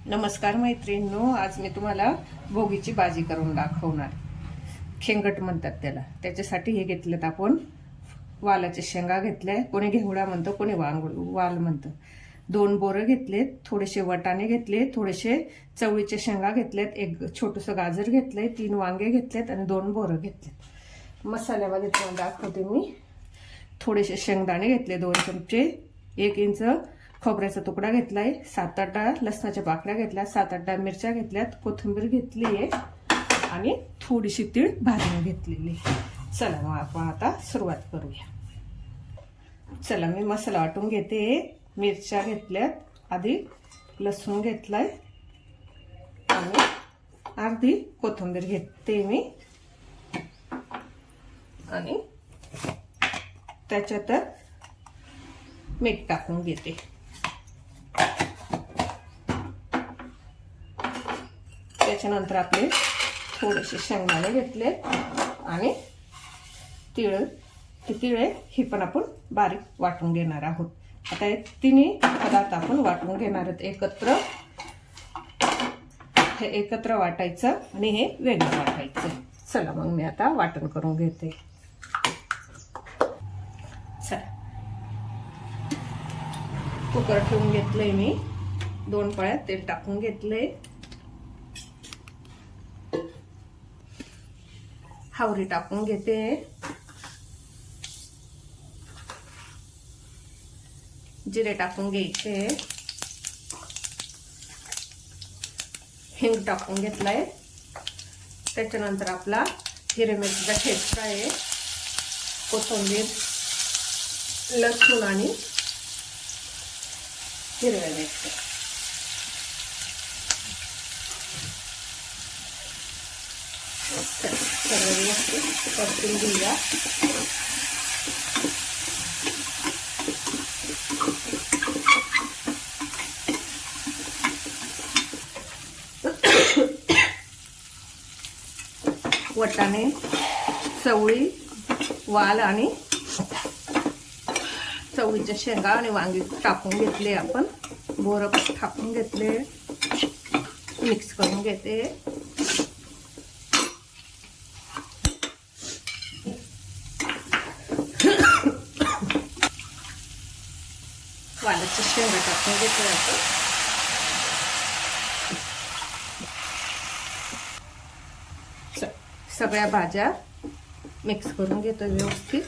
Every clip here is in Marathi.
नमस्कार मैत्रिणींनो, आज मी तुम्हाला भोगीची भाजी करून दाखवणार. शेंगट म्हणतात त्याला. त्याच्यासाठी हे घेतलेत आपण वालाच्या शेंगा घेतल्या, कोणी घेवडा म्हणतं, कोणी वाल म्हणतं. 2 बोरं घेतलेत, थोडेसे वाटाणे घेतले, थोडेसे चवळीचे शेंगा घेतलेत, एक छोटंसं गाजर घेतलंय, 3 वांगे घेतलेत आणि 2 बोरं घेतलेत. मसाल्यामध्ये तुम्हाला दाखवते मी. थोडेसे शेंगदाणे घेतले 2 चमचे, 1 इंच खोबऱ्याचा तुकडा घेतलाय, 7-8 लसणाच्या पाकळ्या घेतल्या, 7-8 मिरच्या घेतल्यात, कोथिंबीर घेतली आहे आणि थोडीशी तीळ भाजून घेतलेली. चला मग आपण आता सुरुवात करूया. चला मी मसाला वाटून घेते. मिरच्या घेतल्यात, आधी लसूण घेतलाय आणि अर्धी कोथिंबीर घेते मी आणि त्याच्यात मीठ टाकून घेते. त्याच्यानंतर आपले थोडेसे शेंगदाणे घेतले आणि तीळ ही पण आपण बारीक वाटून घेणार आहोत. आता हे तिन्ही पदार्थ आपण वाटून घेणार आहोत एकत्र. हे एकत्र वाटायचं आणि हे वेगळं वाटायचं. चला मग मी आता वाटण करून घेते. चला कुकर ठेवून घेतलंय मी, 2 पळ्या तेल टाकून घेतलंय. हावरी टाकून घेते, जिरे टाकून घ्यायचे, हिंग टाकून घेतलाय. त्याच्यानंतर आपला हिरवी मिरचीचा ठेचा आहे, कोथिंबीर, लसूण आणि हिरव्या मिरच्या. सगळं व्यवस्थित परतून घेऊया. वाटाणे, चवळी, वाल आणि चवळीच्या शेंगा आणि वांगी टाकून घेतले. आपण बोरं टाकून घेतले, मिक्स करून घेते. वालाच्या शेंगा टाकून घेतले आपण. सगळ्या भाज्या मिक्स करून घेतो व्यवस्थित.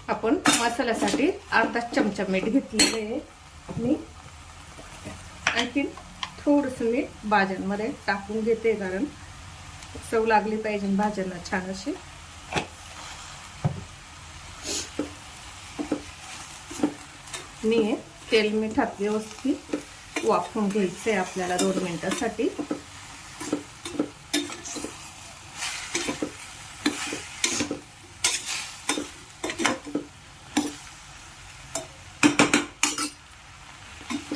आपण मसाल्यासाठी अर्धा चमचा मीठ घेतलेले आहे. मी आणखी थोडंसं मीठ भाज्यांमध्ये टाकून घेते, कारण चव लागली पाहिजे भाज्यांना छान अशी. मी तेल मिठात व्यवस्थित वाफवून घ्यायचंय आपल्याला 2 मिनिटांसाठी.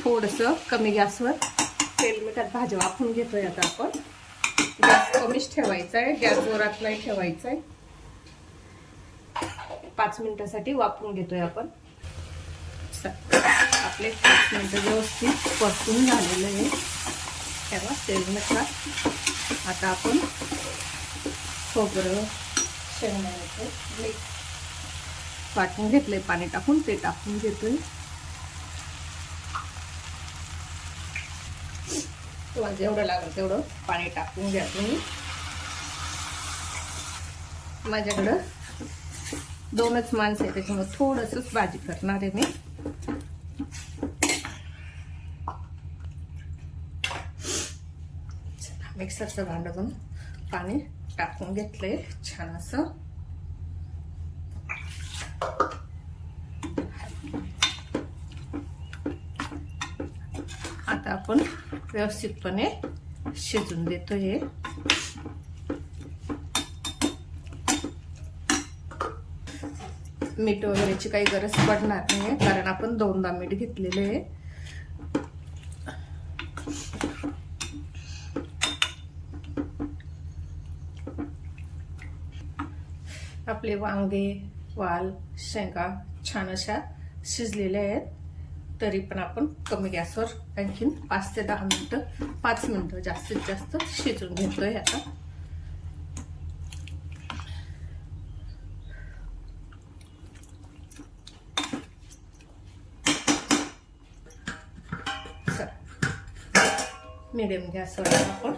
थोडंसं कमी गॅसवर तेल मिठात भाज्या वाफवून घेतोय. आता आपण गॅस कमीच ठेवायचा आहे, गॅस जोरात नाही ठेवायचा आहे. 5 मिनिटांसाठी वाफवून घेतोय आपण. आपले 5 मिनिटं व्यवस्थित परतून झालेलं आहे. तेव्हा तेल मिठात आता आपण खोबरं, शेंगदाण्याचं वाटून घेतलंय, पाणी टाकून ते टाकून घेतोय. तुम्हाला जेवढं लागेल तेवढं पाणी टाकून घ्या तुम्ही. माझ्याकडं 2च माणसं आहे, त्याच्यामुळे थोडंसंच भाजी करणार आहे मी. मिक्सरचं भांडं पाणी टाकून घेतलंय छान असं. आता आपण व्यवस्थितपणे शिजून देतोय. मीठ वगैरेची काही गरज पडणार नाही, कारण आपण 2दा मीठ घेतलेले आहे. आपले वांगे, वाल शेंगा छान अशा शिजलेल्या आहेत. तरी पण आपण कमी गॅसवर आणखीन 5 ते 10 मिनिटं 5 मिनिटं जास्तीत जास्त शिजून घेतोय. आता मीडियम गॅसवर आपण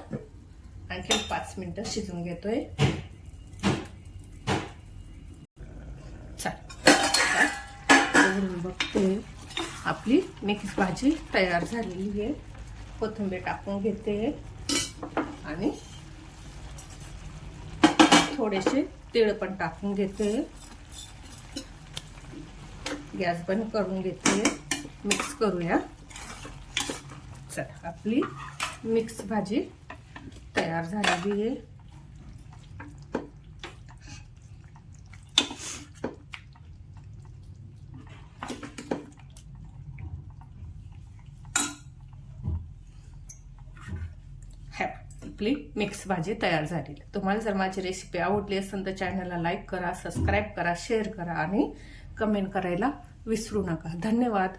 आणखी 5 मिनिटं शिजून घेतोय. बघते आपली मिक्स भाजी तयार झालेली आहे. कोथिंबीर टाकून घेते आणि थोडेसे तीळ पण टाकून घेते. गॅस बंद करून घेते. मिक्स करूया. चला आपली मिक्स भाजी तयार झालेली आहे. आपली मिक्स भाजी तयार झाली. तुम्हाला जर माझी रेसिपी आवडली असेल तर चॅनलला लाईक करा, सबस्क्राईब करा, शेअर करा आणि कमेंट करायला विसरू नका. धन्यवाद.